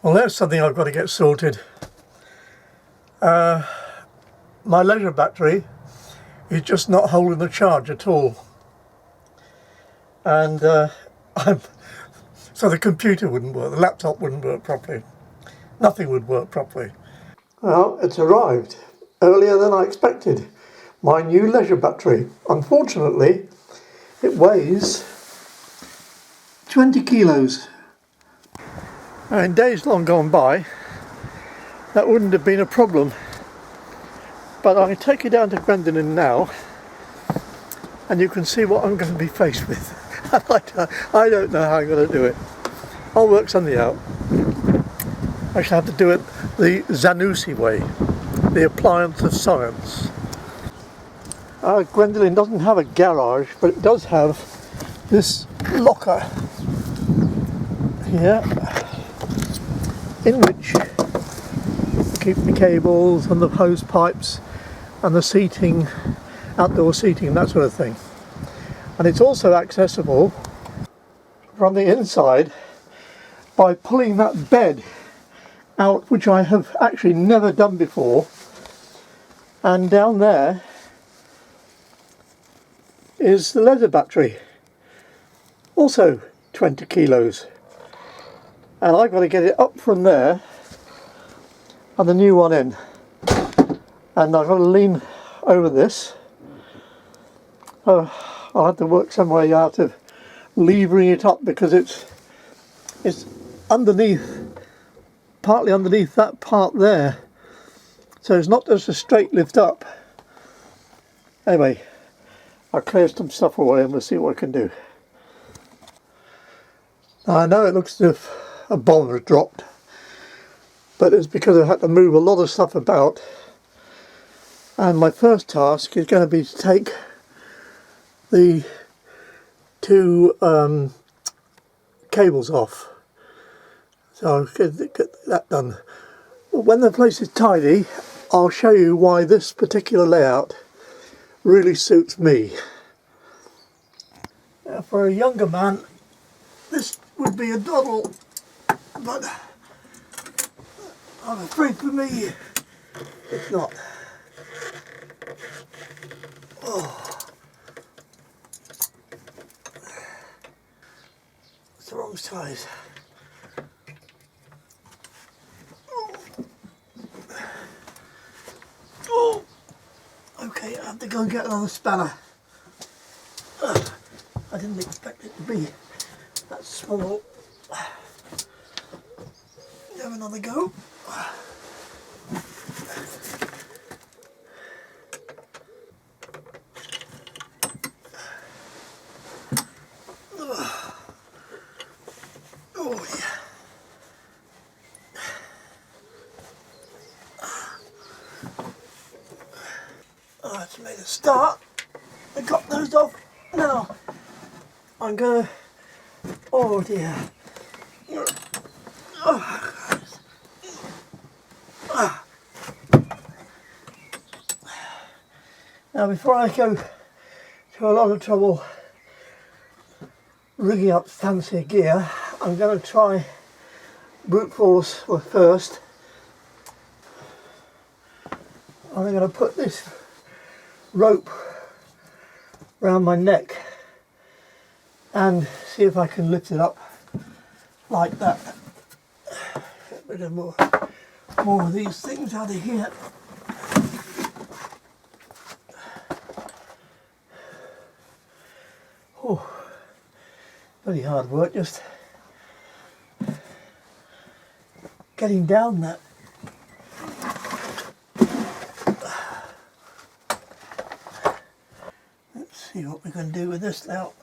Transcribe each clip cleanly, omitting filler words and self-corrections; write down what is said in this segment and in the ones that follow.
Well, that's something I've got to get sorted. My leisure battery is just not holding the charge at all. And so the computer wouldn't work, the laptop wouldn't work properly. Nothing would work properly. Well, it's arrived earlier than I expected. My new leisure battery. Unfortunately, it weighs 20 kilos. Now, in days long gone by, that wouldn't have been a problem. But I can take you down to Gwendolyn now, and you can see what I'm going to be faced with. I don't know how I'm going to do it. I'll work something out. I shall have to do it the Zanussi way, the appliance of science. Gwendolyn doesn't have a garage, but it does have this locker here, in which I keep the cables and the hose pipes and the seating, outdoor seating and that sort of thing. And it's also accessible from the inside by pulling that bed out, which I have actually never done before, and down there is the leisure battery, also 20 kilos, and I've got to get it up from there and the new one in, and I've got to lean over this. I'll have to work some way out of levering it up, because it's underneath, partly underneath that part there, so it's not just a straight lift up. Anyway, I'll clear some stuff away and we'll see what I can do. Now, I know it looks as if a bomb has dropped, but it's because I've had to move a lot of stuff about, and my first task is going to be to take the two cables off. So I'll get that done. When the place is tidy, I'll show you why this particular layout really suits me. Now, for a younger man, this would be a doddle, but I'm afraid for me, it's not. Oh, it's the wrong size. Oh, okay, I have to go and get another spanner. I didn't expect it to be that small. Have another go. Oh yeah. That's made a start. I got those off. Now I'm gonna, oh dear. Now, before I go to a lot of trouble rigging up fancy gear, I'm going to try brute force first. I'm going to put this rope around my neck and see if I can lift it up like that. Get rid of more of these things out of here. Oh, very hard work just getting down that. Let's see what we can do with this now.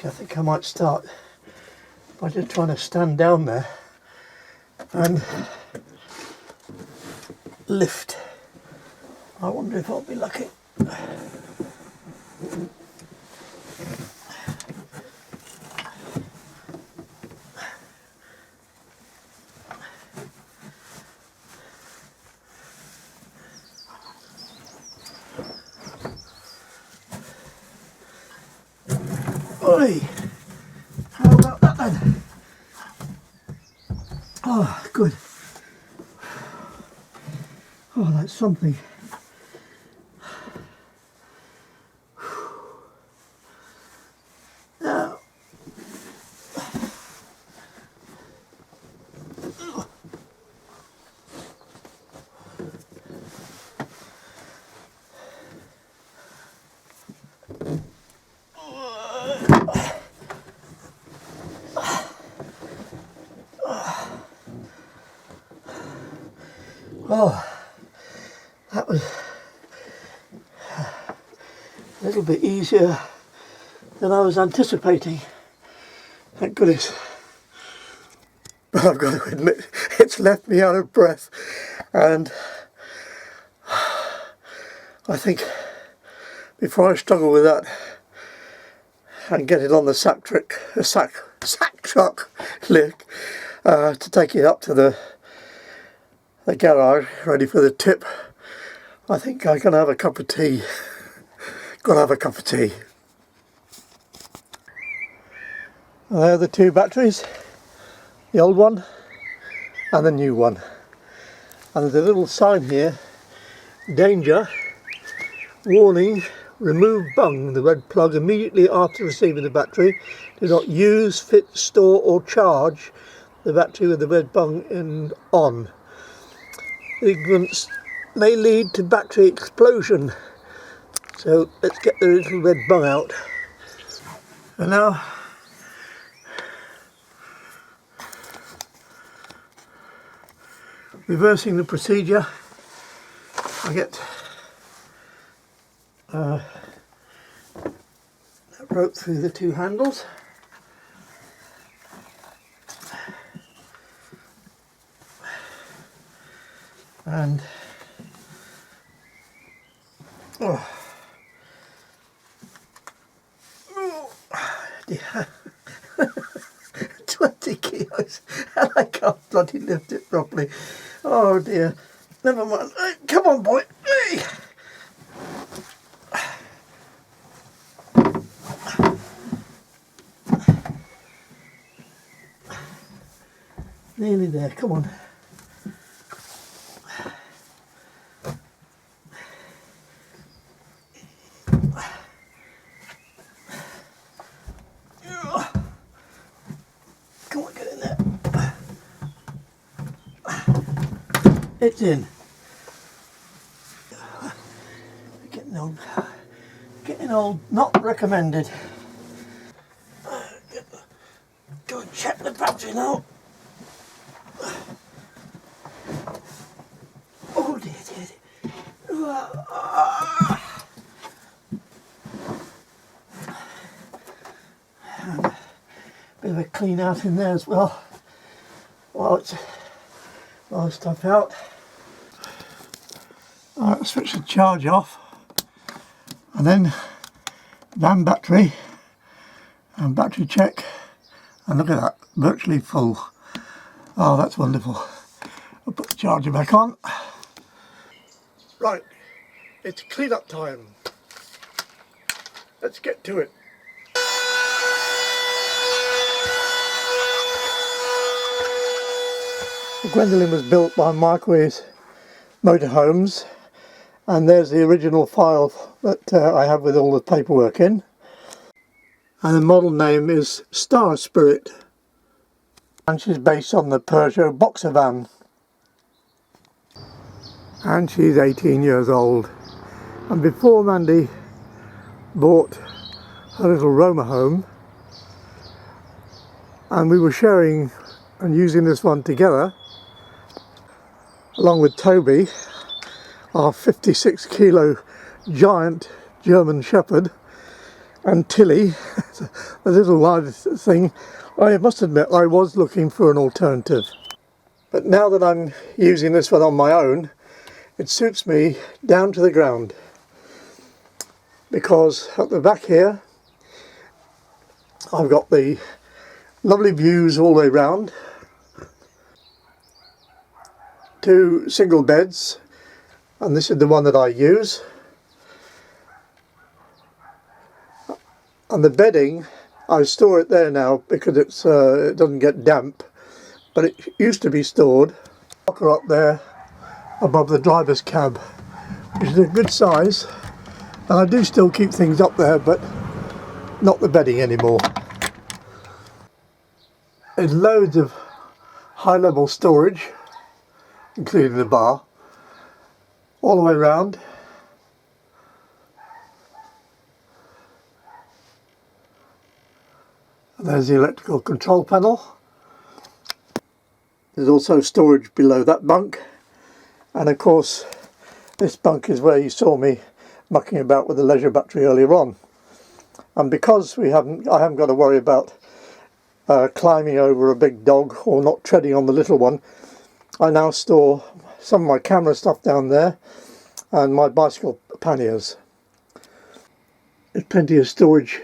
Actually, I think I might start by just trying to stand down there and lift. I wonder if I'll be lucky. Oi! How about that then? Oh, good. Oh, that's something. Now, oh, that was a little bit easier than I was anticipating. Thank goodness. But I've got to admit, it's left me out of breath, and I think before I struggle with that and get it on the sack truck lick to take it up to the garage ready for the tip, I think I'm gonna have a cup of tea. Gotta have a cup of tea. There are the two batteries, the old one and the new one. And there's a little sign here, danger, warning, remove bung, the red plug immediately after receiving the battery. Do not use, fit, store or charge the battery with the red bung on. Ignorance may lead to battery explosion. So let's get the little red bung out. And now reversing the procedure, I get that rope through the two handles. And oh dear, 20 kilos and I can't bloody lift it properly. Oh dear, never mind. Come on boy. Hey. Nearly there, come on. Come on, get in there. It's in. Getting old, not recommended. Go and check the battery now. Oh dear, dear, dear. And a bit of a clean out in there as well. While it's stuff out. Alright, switch the charge off. And then RAM battery and battery check, and look at that, virtually full. Oh, that's wonderful. I'll put the charger back on. Right, it's clean up time. Let's get to it. The Gwendolyn was built by Marquis Motorhomes, and there's the original file that I have with all the paperwork in. And the model name is Star Spirit, and she's based on the Peugeot Boxer van. And she's 18 years old. And before Mandy bought her little Roma home, and we were sharing and using this one together, along with Toby, our 56 kilo giant German Shepherd, and Tilly, the little live thing, I must admit I was looking for an alternative. But now that I'm using this one on my own, it suits me down to the ground. Because at the back here, I've got the lovely views all the way round. 2 single beds, and this is the one that I use. And the bedding, I store it there now because it doesn't get damp, but it used to be stored locker up there above the driver's cab, which is a good size, and I do still keep things up there, but not the bedding anymore. There's loads of high-level storage, including the bar, all the way around. There's the electrical control panel. There's also storage below that bunk, and of course this bunk is where you saw me mucking about with the leisure battery earlier on. And because I haven't got to worry about climbing over a big dog or not treading on the little one, I now store some of my camera stuff down there and my bicycle panniers. There's plenty of storage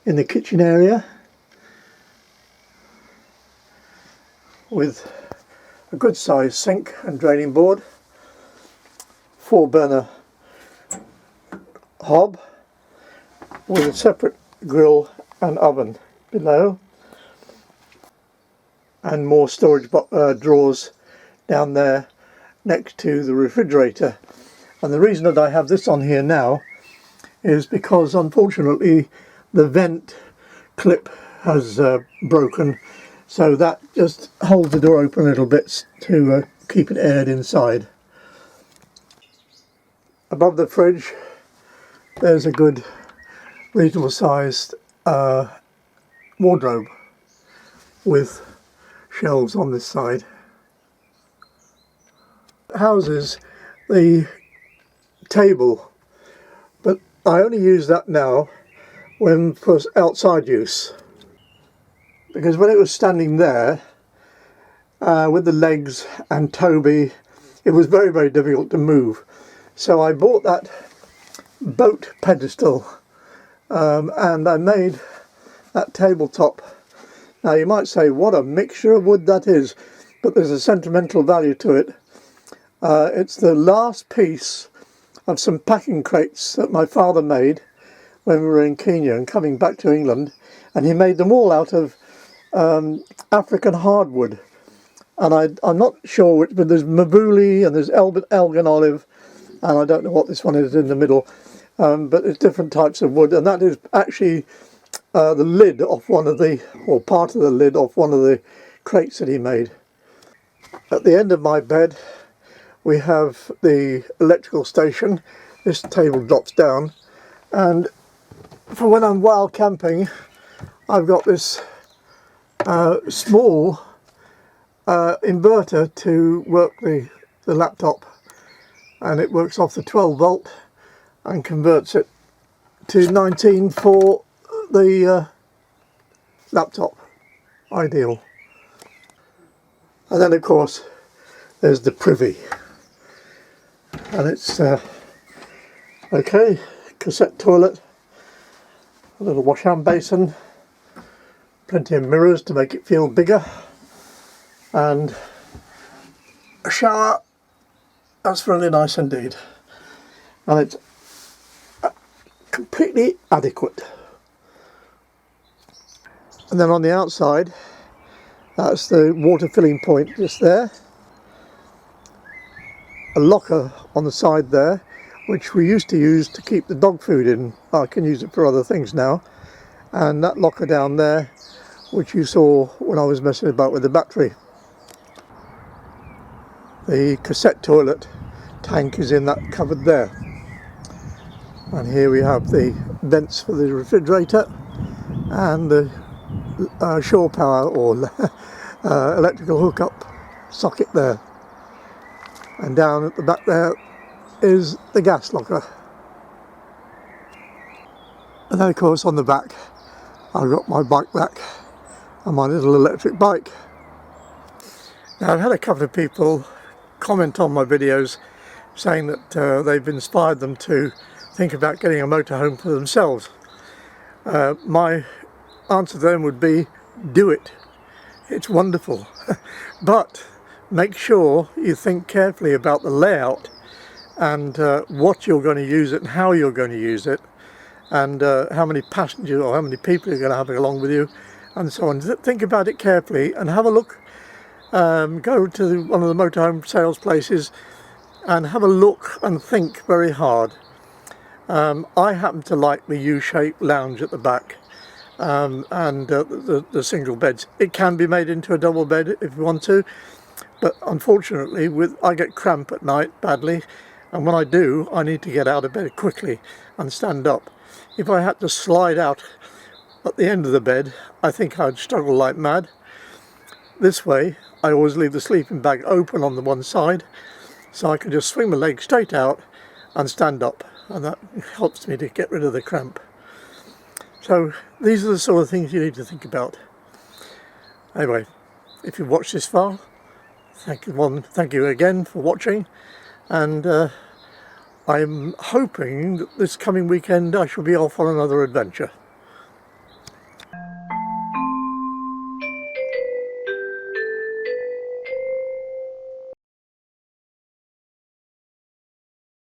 in the kitchen area, with a good sized sink and draining board, 4-burner hob with a separate grill and oven below, and more storage drawers down there next to the refrigerator. And the reason that I have this on here now is because unfortunately the vent clip has broken, so that just holds the door open a little bit to keep it aired inside. Above the fridge there's a good reasonable sized wardrobe with shelves on this side. It houses the table, but I only use that now when for outside use, because when it was standing there with the legs and Toby, it was very, very difficult to move. So I bought that boat pedestal and I made that tabletop. Now you might say, what a mixture of wood that is, but there's a sentimental value to it. It's the last piece of some packing crates that my father made when we were in Kenya and coming back to England, and he made them all out of African hardwood, and I'm not sure which, but there's Mabuli and there's Elgin olive, and I don't know what this one is in the middle, but it's different types of wood, and that is actually the lid off one of the, or part of the lid off one of the crates that he made. At the end of my bed we have the electrical station. This table drops down, and for when I'm wild camping I've got this small inverter to work the laptop, and it works off the 12 volt and converts it to 19 for the laptop. Ideal. And then of course there's the privy, and it's okay, cassette toilet, a little wash hand basin, plenty of mirrors to make it feel bigger, and a shower. That's really nice indeed, and it's completely adequate. And then on the outside, that's the water filling point just there. A locker on the side there, which we used to use to keep the dog food in. I can use it for other things now. And that locker down there, which you saw when I was messing about with the battery. The cassette toilet tank is in that cupboard there. And here we have the vents for the refrigerator and the shore power or electrical hookup socket there. And down at the back there is the gas locker. And then of course on the back I've got my bike rack and my little electric bike. Now I've had a couple of people comment on my videos saying that they've inspired them to think about getting a motorhome for themselves. My answer to them would be, do it. It's wonderful. But make sure you think carefully about the layout and what you're going to use it and how you're going to use it, and how many passengers or how many people you're going to have along with you, and so on. Think about it carefully and have a look. Go to one of the motorhome sales places and have a look and think very hard. I happen to like the U-shaped lounge at the back, and the single beds. It can be made into a double bed if you want to, but unfortunately I get cramp at night badly, and when I do I need to get out of bed quickly and stand up. If I had to slide out at the end of the bed, I think I'd struggle like mad. This way I always leave the sleeping bag open on the one side, so I can just swing my legs straight out and stand up, and that helps me to get rid of the cramp. So these are the sort of things you need to think about. Anyway, if you've watched this far, thank you again for watching, and I'm hoping that this coming weekend I shall be off on another adventure.